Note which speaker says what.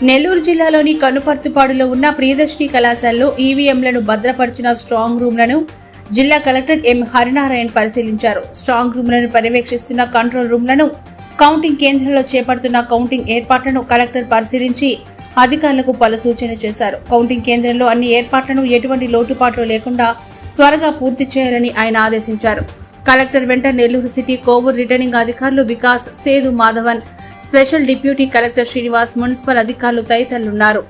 Speaker 1: నెల్లూరు జిల్లాలోని కనుపర్తిపాడులో ఉన్న ప్రియదర్శిని కళాశాలలో ఈవీఎంలను భద్రపరిచిన స్ట్రాంగ్ రూమ్లను జిల్లా కలెక్టర్ ఎం హరినారాయణ పరిశీలించారు. స్ట్రాంగ్ రూమ్లను పర్యవేక్షిస్తున్న కంట్రోల్ రూమ్లను, కౌంటింగ్ కేంద్రంలో చేపడుతున్న కౌంటింగ్ ఏర్పాట్లను కలెక్టర్ పరిశీలించి అధికారులకు పలు సూచనలు చేశారు. కౌంటింగ్ కేంద్రంలో అన్ని ఏర్పాట్లను ఎటువంటి లోటుపాట్లు లేకుండా త్వరగా పూర్తి చేయాలని ఆయన ఆదేశించారు. కలెక్టర్ వెంట నెల్లూరు సిటీ కోవూరు రిటర్నింగ్ అధికారులు వికాస్, సేదు Madhavan, special deputy collector Srinivas, municipal అధికారులు తదితరులున్నారు.